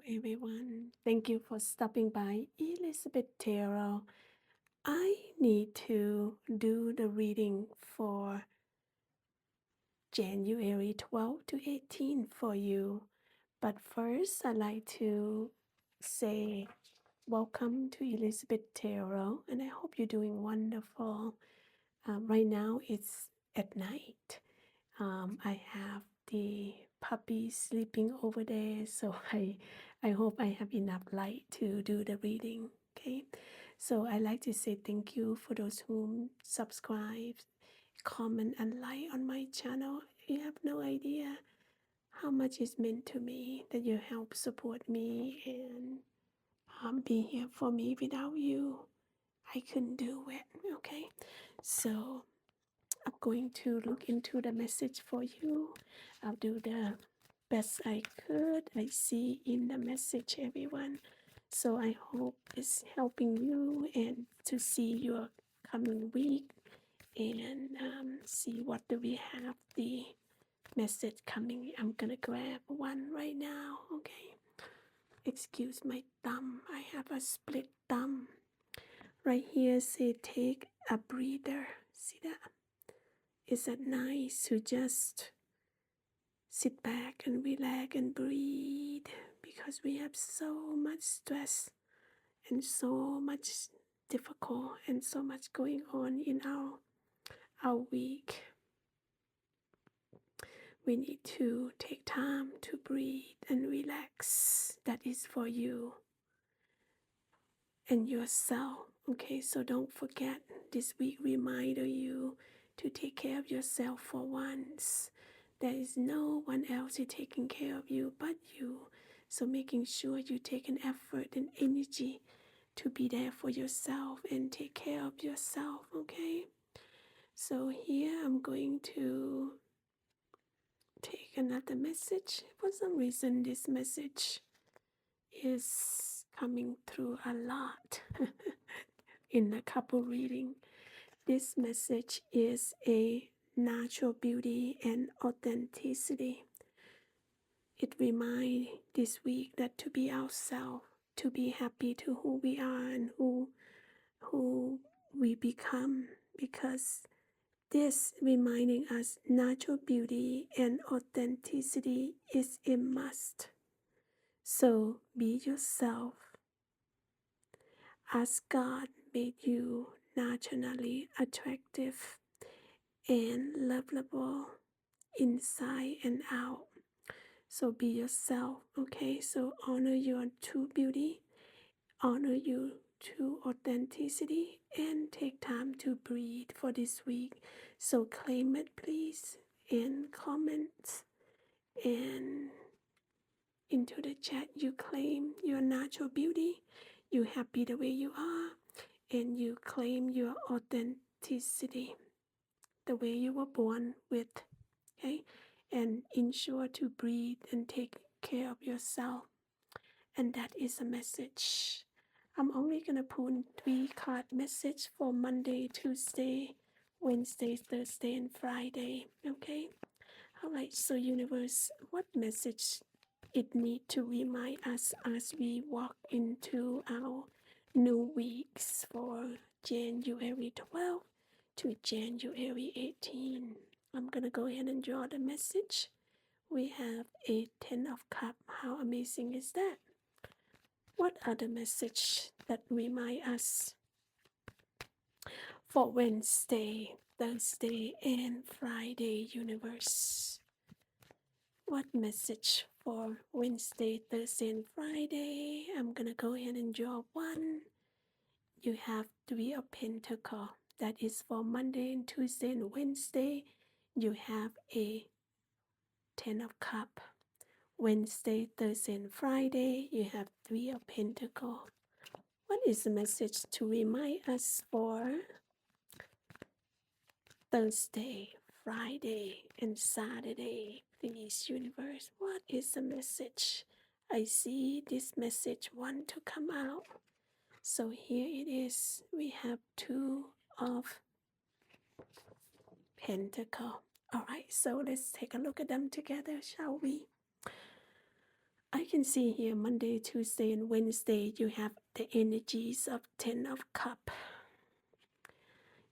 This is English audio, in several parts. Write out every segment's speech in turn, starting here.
everyone. Thank you for stopping by Elizabeth Tarot. I need to do the reading for January 12 to 18 for you. But first, I'd like to say welcome to Elizabeth Tarot, and I hope you're doing wonderful. Right now, it's at night. I have the puppy sleeping over there, so I hope I have enough light to do the reading. Okay, so I like to say thank you for those who subscribe, comment, and like on my channel. You have no idea how much it's meant to me that you help support me and be here for me. Without you, I couldn't do it. Okay, so I'm going to look into the message for you. I'll do the best I could. I see in the message, everyone. So I hope it's helping you and to see your coming week and see what do we have the message coming. I'm gonna grab one right now. Okay. Excuse my thumb. I have a split thumb. Right here say take a breather. See that? Is it nice to just sit back and relax and breathe because we have so much stress and so much difficult and so much going on in our week. We need to take time to breathe and relax. That is for you and yourself. Okay, so don't forget this week reminder you to take care of yourself for once. There is no one else who's taking care of you but you. So making sure you take an effort and energy to be there for yourself and take care of yourself, okay? So here I'm going to take another message. For some reason this message is coming through a lot in a couple reading. This message is a natural beauty and authenticity. It reminds this week that to be ourselves, to be happy to who we are and who we become, because this reminding us natural beauty and authenticity is a must. So be yourself as God made you naturally attractive and lovable inside and out. So be yourself, okay? So honor your true beauty, honor your true authenticity, and take time to breathe for this week. So claim it, please, and comment and into the chat. You claim your natural beauty, you happy the way you are, and you claim your authenticity, the way you were born with, okay? And ensure to breathe and take care of yourself. And that is a message. I'm only gonna pull 3 card message for Monday, Tuesday, Wednesday, Thursday, and Friday. Okay? Alright, so universe, what message it need to remind us as we walk into our new weeks for January 12 to January 18. I'm gonna go ahead and draw the message. We have a 10 of cup. How amazing is that? What are the message that remind us for Wednesday, Thursday, and Friday, universe? What message for Wednesday, Thursday, and Friday? I'm gonna go ahead and draw one. You have 3 of Pentacle. That is for Monday and Tuesday and Wednesday. You have a 10 of Cup. Wednesday, Thursday, and Friday, you have 3 of Pentacle. What is the message to remind us for Thursday, Friday, and Saturday? Please, universe, what is the message? I see this message want to come out. So here it is. We have 2 of Pentacle. All right, so let's take a look at them together, shall we? I can see here Monday, Tuesday, and Wednesday, you have the energies of 10 of Cup.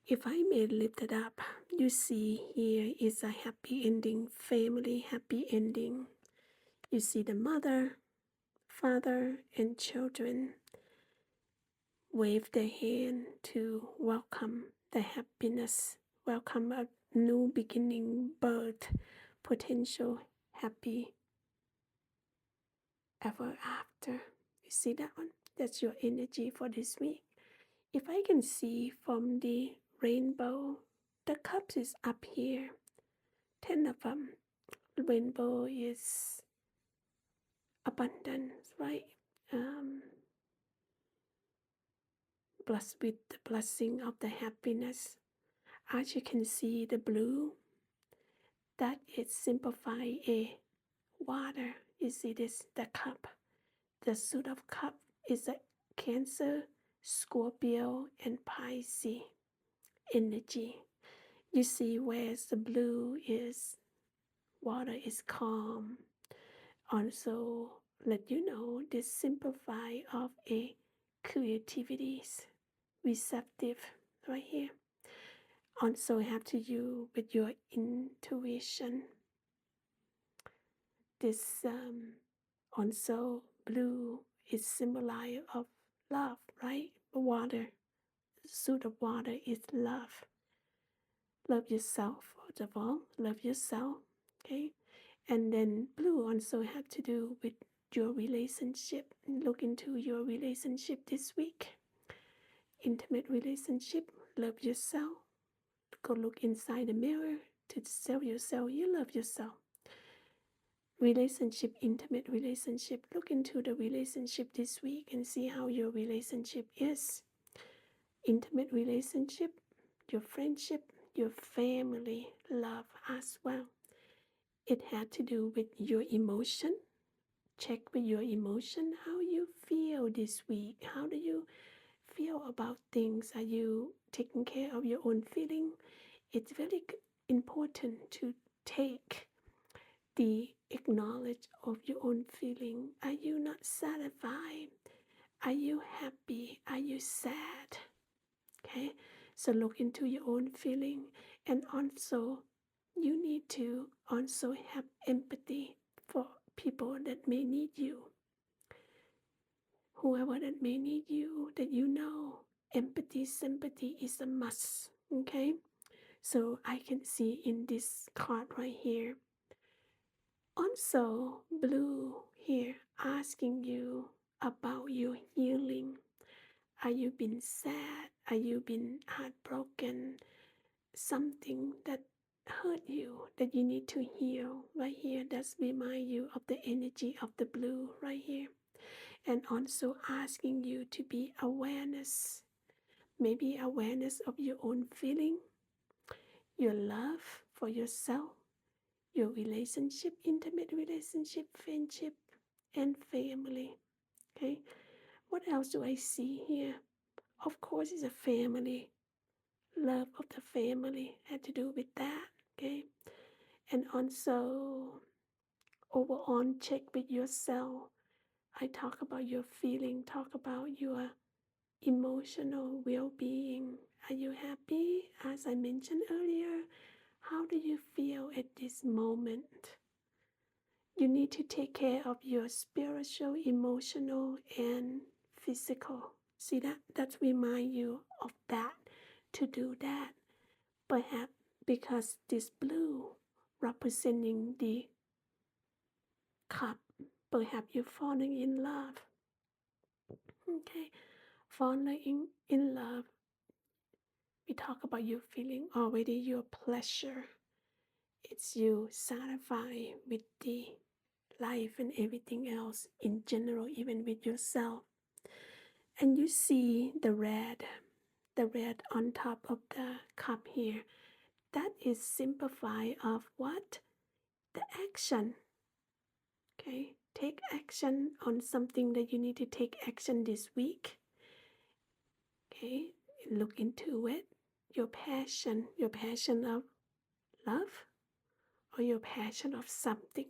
If I may lift it up, you see here is a happy ending, family happy ending. You see the mother, father, and children wave their hand to welcome the happiness, welcome a new beginning, birth, potential, happy ever after. You see that one? That's your energy for this week. If I can see from the rainbow, the cups is up here, 10 of them. Rainbow is abundance, right? Blessed with the blessing of the happiness. As you can see, the blue, that is simplify a water. You see this, the cup. The suit of cup is a Cancer, Scorpio, and Pisces energy. You see where the blue is, water is calm. Also, let you know this simplify of a creativities, receptive right here. Also have to do with your intuition. This also blue is symbolic of love, right? Water, suit of water is love. Love yourself, first of all. Love yourself, okay? And then blue also have to do with your relationship. Look into your relationship this week. Intimate relationship, love yourself. Go look inside the mirror to tell yourself you love yourself. Relationship, intimate relationship. Look into the relationship this week and see how your relationship is. Intimate relationship, your friendship, your family, love as well. It had to do with your emotion. Check with your emotion how you feel this week. How do you feel about things? Are you taking care of your own feeling? It's very important to take the acknowledge of your own feeling. Are you not satisfied? Are you happy? Are you sad? Okay, so look into your own feeling, and also you need to also have empathy for people that may need you. Whoever that may need you, that you know, empathy, sympathy is a must. Okay, so I can see in this card right here. Also, blue here asking you about your healing. Are you been sad? Are you been heartbroken? Something that hurt you that you need to heal right here. That's remind you of the energy of the blue right here. And also asking you to be awareness. Maybe awareness of your own feeling, your love for yourself, your relationship, intimate relationship, friendship, and family. Okay, what else do I see here? Of course, it's a family. Love of the family had to do with that. Okay, and also overall check with yourself. I talk about your feeling, talk about your emotional well-being. Are you happy? As I mentioned earlier, how do you feel at this moment? You need to take care of your spiritual, emotional, and physical. See that? That remind you of that, to do that. Perhaps because this blue representing the cup, perhaps you're falling in love. Okay, falling in love. We talk about your feeling already, your pleasure. It's you satisfied with the life and everything else in general, even with yourself. And you see the red on top of the cup here. That is simplify of what? The action. Okay, take action on something that you need to take action this week. Okay, look into it. Your passion of love, or your passion of something.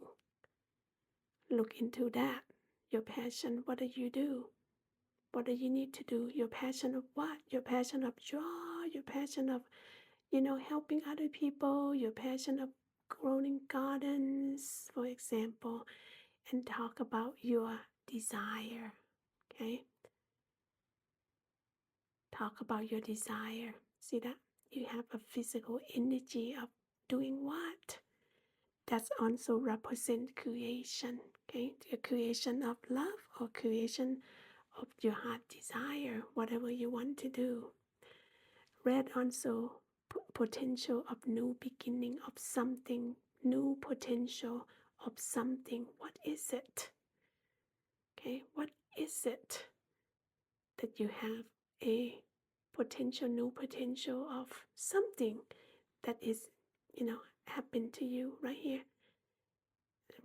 Look into that. Your passion, what do you do? What do you need to do? Your passion of what? Your passion of joy, your passion of, helping other people, your passion of growing gardens, for example, and talk about your desire. Okay? Talk about your desire. See that? You have a physical energy of doing what? That's also represent creation. Okay? The creation of love or creation of your heart desire, whatever you want to do. Red also potential of new beginning of something, new potential of something. What is it? Okay, what is it that you have a new potential of something that is, happen to you right here.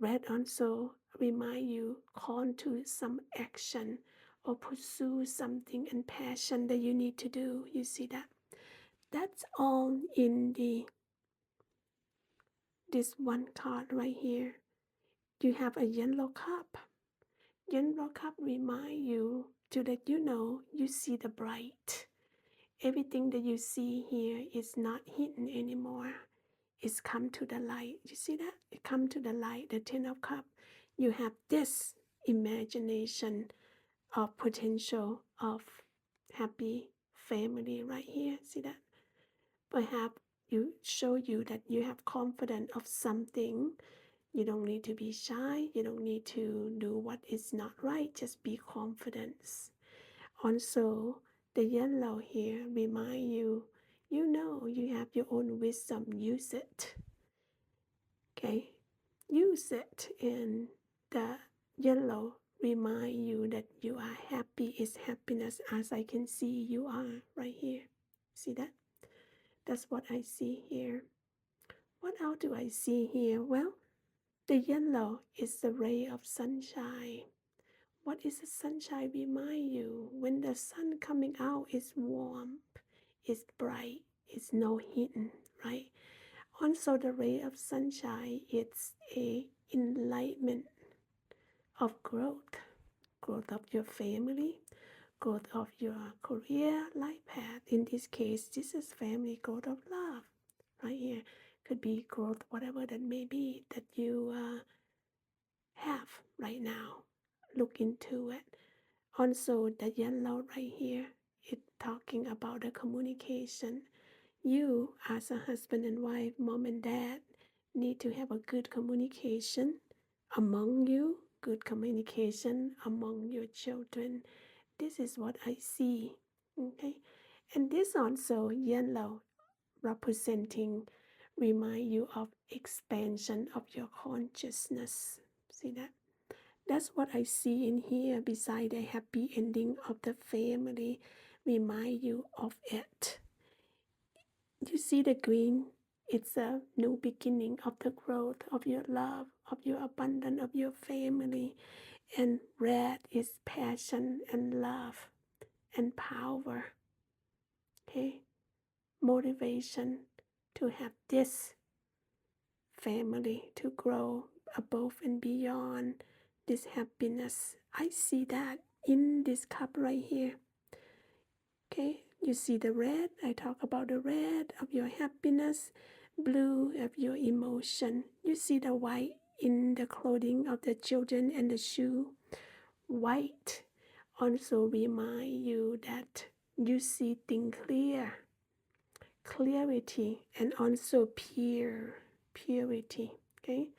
Red also remind you call to some action or pursue something and passion that you need to do. You see that? That's all in this one card right here. You have a yellow cup. Yellow cup remind you to let you know you see the bright. Everything that you see here is not hidden anymore. It's come to the light. You see that? It come to the light. The Ten of Cups. You have this imagination of potential of happy family right here. See that? Perhaps you show you that you have confidence of something. You don't need to be shy. You don't need to do what is not right. Just be confident. Also, the yellow here remind you, you have your own wisdom. Use it. Okay? Use it. And the yellow remind you that you are happy. Is happiness, as I can see you are right here. See that? That's what I see here. What else do I see here? Well, the yellow is the ray of sunshine. What is the sunshine remind you? When the sun coming out is warm, it's bright, it's no hidden, right? Also the ray of sunshine, it's a enlightenment of growth. Growth of your family, growth of your career, life path. In this case, this is family growth of love. Right here could be growth, whatever that may be that you have right now. Look into it. Also, the yellow right here, it's talking about the communication. You, as a husband and wife, mom and dad, need to have a good communication among you, good communication among your children. This is what I see. Okay, and this also yellow representing remind you of expansion of your consciousness. See that? That's what I see in here beside the happy ending of the family. Remind you of it. You see the green? It's a new beginning of the growth of your love, of your abundance, of your family. And red is passion and love and power. Okay? Motivation to have this family to grow above and beyond this happiness. I see that in this cup right here. Okay, you see the red. I talk about the red of your happiness, blue of your emotion. You see the white in the clothing of the children and the shoe. White also remind you that you see things clear, clarity, and also purity. Okay,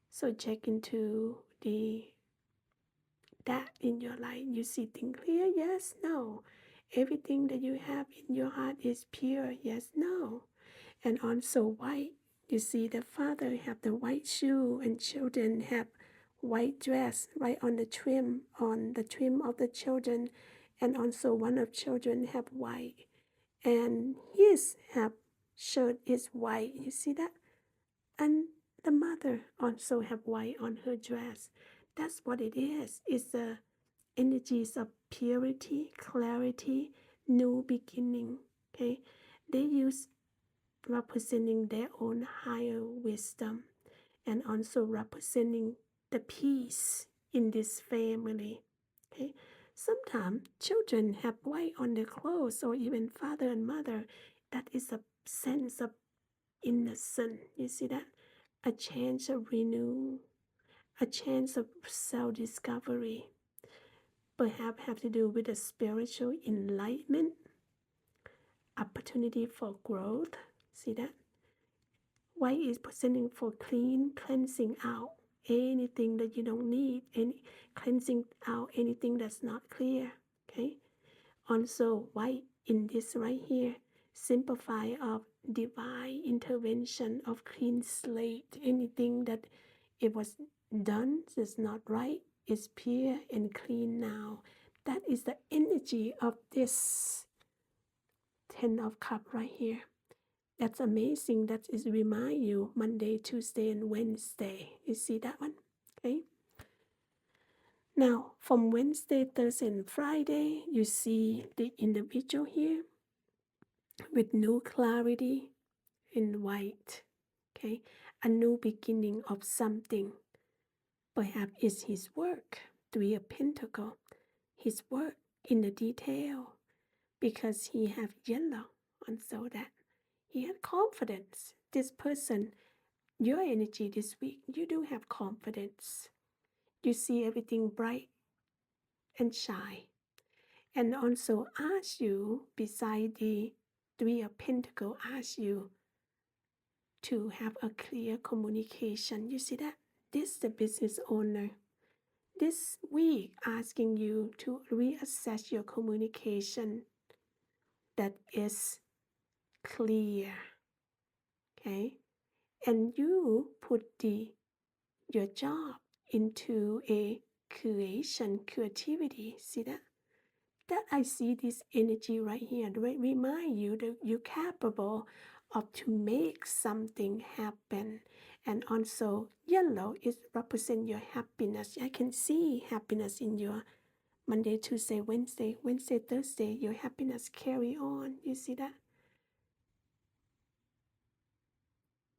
so check into that in your life. You see things clear? Yes, no. Everything that you have in your heart is pure? Yes, no. And also white. You see the father have the white shoe and children have white dress right on the trim of the children, and also one of children have white, and his have shirt is white. You see that? And the mother also have white on her dress. That's what it is. It's the energies of purity, clarity, new beginning. Okay, they use representing their own higher wisdom and also representing the peace in this family. Okay, sometimes children have white on their clothes, or even father and mother. That is a sense of innocence. You see that? A chance of renew, a chance of self-discovery. Perhaps have to do with a spiritual enlightenment, opportunity for growth. See that? White is presenting for clean, cleansing out anything that you don't need, and cleansing out anything that's not clear. Okay. Also, white in this right here simplify of divine intervention of clean slate. Anything that it was done is not right is pure and clean now. That is the energy of this Ten of Cup right here. That's amazing. That is remind you Monday, Tuesday, and Wednesday. You see that one? Okay. Now, from Wednesday, Thursday, and Friday, you see the individual here with new clarity in white. Okay. A new beginning of something. Perhaps it's his work. Three of Pentacles. His work in the detail. Because he have yellow. And so that he had confidence. This person, your energy this week, you do have confidence. You see everything bright and shine. And also ask you, beside the Three of Pentacles, ask you to have a clear communication. You see that? This is the business owner. This week asking you to reassess your communication that is clear. Okay? And you put your job into a creativity. See that? That I see this energy right here. Remind you that you're capable of to make something happen. And also yellow is represent your happiness. I can see happiness in your Monday, Tuesday, Wednesday, Thursday. Your happiness carry on. You see that?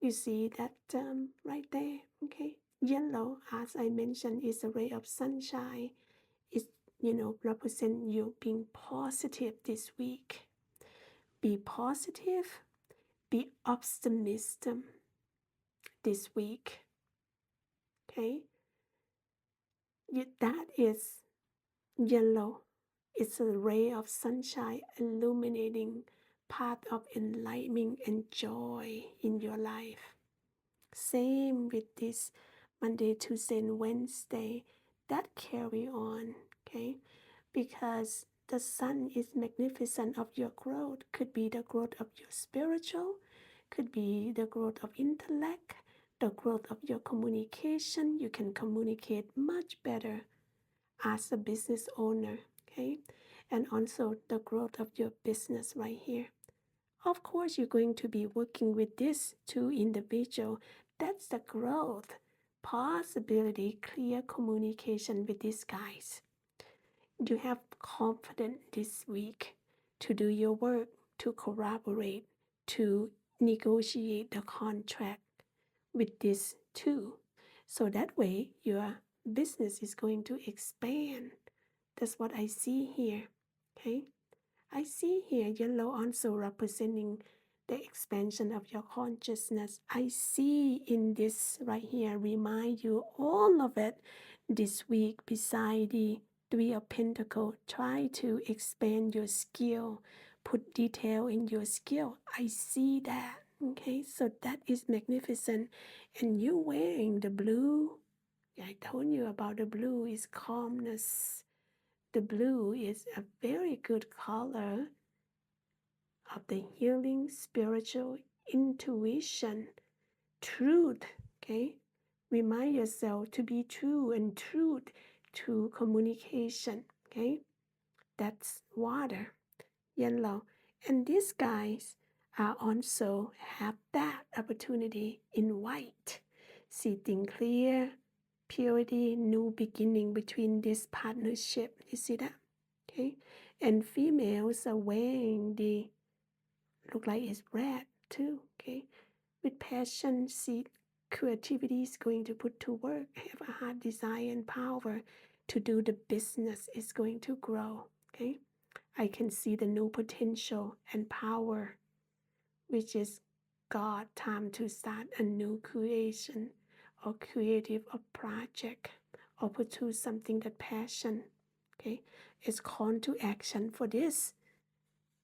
You see that right there, okay? Yellow, as I mentioned, is a ray of sunshine. It, represent you being positive this week. Be positive, be optimism this week, okay? That is yellow. It's a ray of sunshine illuminating path of enlightenment and joy in your life. Same with this Monday, Tuesday, and Wednesday. That carry on, okay? Because the sun is magnificent of your growth. Could be the growth of your spiritual, could be the growth of intellect, the growth of your communication. You can communicate much better as a business owner, okay? And also the growth of your business right here. Of course, you're going to be working with these two individuals. That's the growth, possibility, clear communication with these guys. You have confidence this week to do your work, to collaborate, to negotiate the contract with these two. So that way your business is going to expand. That's what I see here. Okay? I see here yellow also representing the expansion of your consciousness. I see in this right here, remind you all of it this week beside the Three of Pentacles. Try to expand your skill, put detail in your skill. I see that. Okay, so that is magnificent. And you wearing the blue. I told you about the blue is calmness. The blue is a very good color of the healing spiritual intuition, truth. Okay, remind yourself to be true and truth to communication. Okay, that's water, yellow, and these guys are also have that opportunity in white. See things clear, purity, new beginning between this partnership. You see that? Okay, and females are wearing the look like it's red too. Okay, with passion, see creativity is going to put to work, have a heart desire and power to do the business is going to grow. Okay, I can see the new potential and power, which is God time to start a new creation or creative or project or pursue something that passion. Okay, it's call to action for this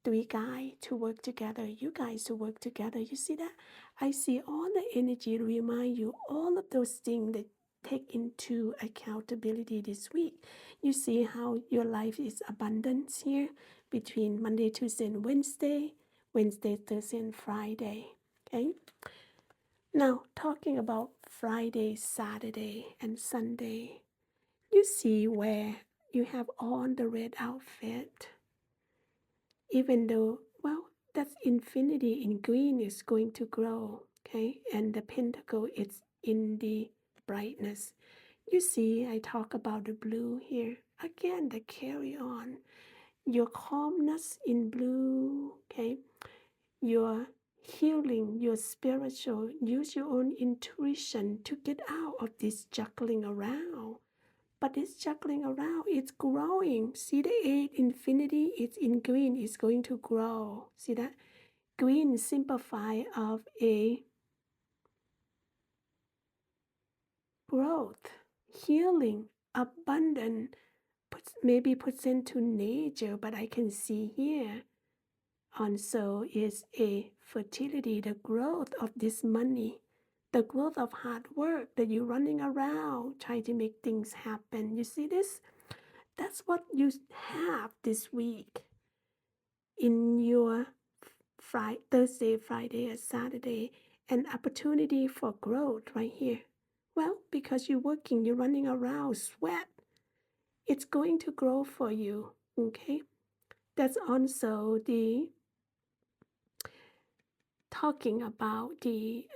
three guys to work together, you guys to work together. You see that? I see all the energy to remind you all of those things that take into accountability this week. You see how your life is abundance here between Monday, Tuesday, and Wednesday, Wednesday, Thursday, and Friday. Okay. Now talking about Friday, Saturday, and Sunday, you see where you have on the red outfit. Even though, well, that's infinity in green is going to grow, okay? And the pentacle is in the brightness. You see, I talk about the blue here. Again, the carry on. Your calmness in blue, okay? Your healing, your spiritual, use your own intuition to get out of this juggling around. But it's juggling around, it's growing. See the 8 infinity, it's in green, it's going to grow. See that? Green simplify of a growth, healing, abundant, maybe present to nature, but I can see here also is a fertility, the growth of this money, the growth of hard work that you're running around trying to make things happen. You see this? That's what you have this week in your Thursday, Friday, and Saturday, an opportunity for growth right here. Well, because you're working, you're running around, sweat, it's going to grow for you. Okay, that's also the talking about the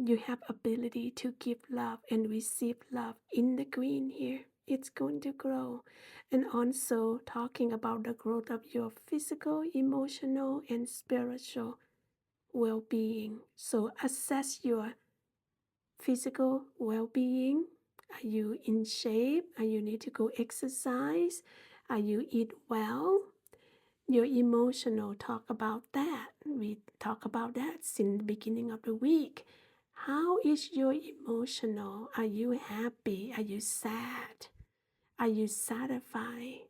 you have ability to give love and receive love in the green here. It's going to grow. And also talking about the growth of your physical, emotional, and spiritual well-being. So assess your physical well-being. Are you in shape? Are you need to go exercise? Are you eat well? Your emotional, talk about that. We talk about that since the beginning of the week. How is your emotional? Are you happy? Are you sad? Are you satisfied?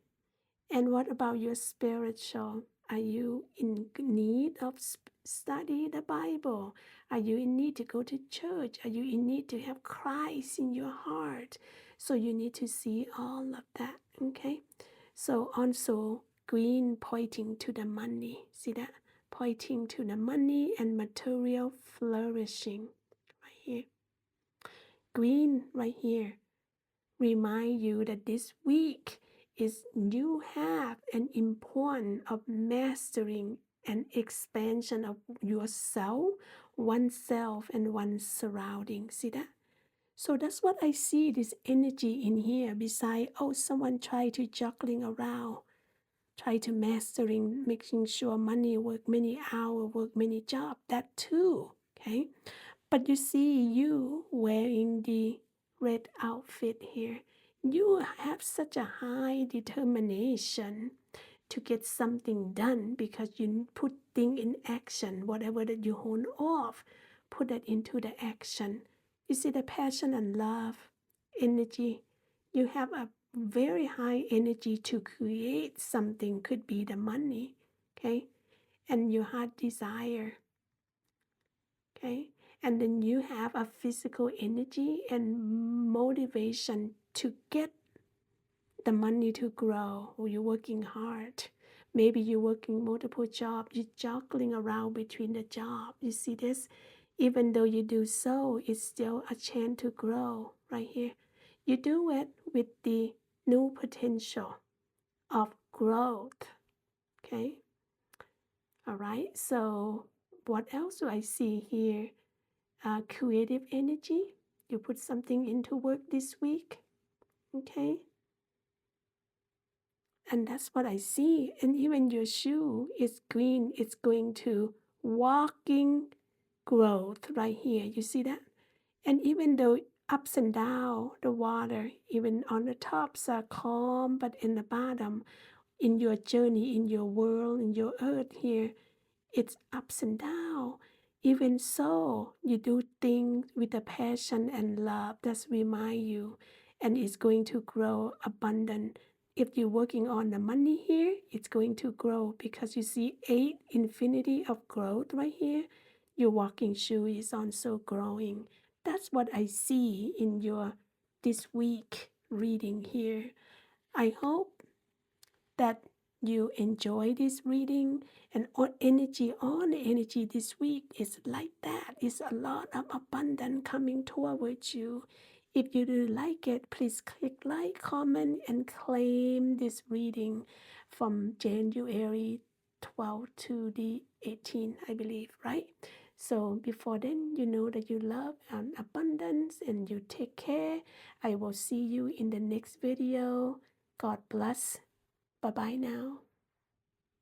And what about your spiritual? Are you in need of study the Bible? Are you in need to go to church? Are you in need to have Christ in your heart? So you need to see all of that, okay? So also green pointing to the money. See that? Pointing to the money and material flourishing right here. Green right here. Remind you that this week is you have an important of mastering and expansion of yourself, oneself, and one's surrounding. See that? So that's what I see, this energy in here. Beside, oh, someone try to juggling around, try to mastering, making sure money work many hours, work many jobs. That too, okay? But you see, you wearing the red outfit here, you have such a high determination to get something done because you put things in action. Whatever that you hold off, put that into the action. You see the passion and love, energy. You have a very high energy to create something, could be the money, okay? And your heart desire, okay? And then you have a physical energy and motivation to get the money to grow. Or you're working hard. Maybe you're working multiple jobs. You're juggling around between the jobs. You see this? Even though you do so, it's still a chance to grow right here. You do it with the new potential of growth. Okay? All right. So what else do I see here? Creative energy. You put something into work this week. Okay? And that's what I see. And even your shoe is green. It's going to walking growth right here. You see that? And even though ups and down, the water, even on the tops are calm, but in the bottom, in your journey, in your world, in your earth here, it's ups and down. Even so, you do things with a passion and love that remind you, and it's going to grow abundant. If you're working on the money here, it's going to grow because you see 8 infinity of growth right here. Your walking shoe is also growing. That's what I see in your this week reading here. I hope that you enjoy this reading, and all the energy this week is like that. It's a lot of abundance coming towards you. If you do like it, please click like, comment, and claim this reading from January 12 to the 18th, I believe, right? So before then, you know that you love and abundance, and you take care. I will see you in the next video. God bless. Bye bye now.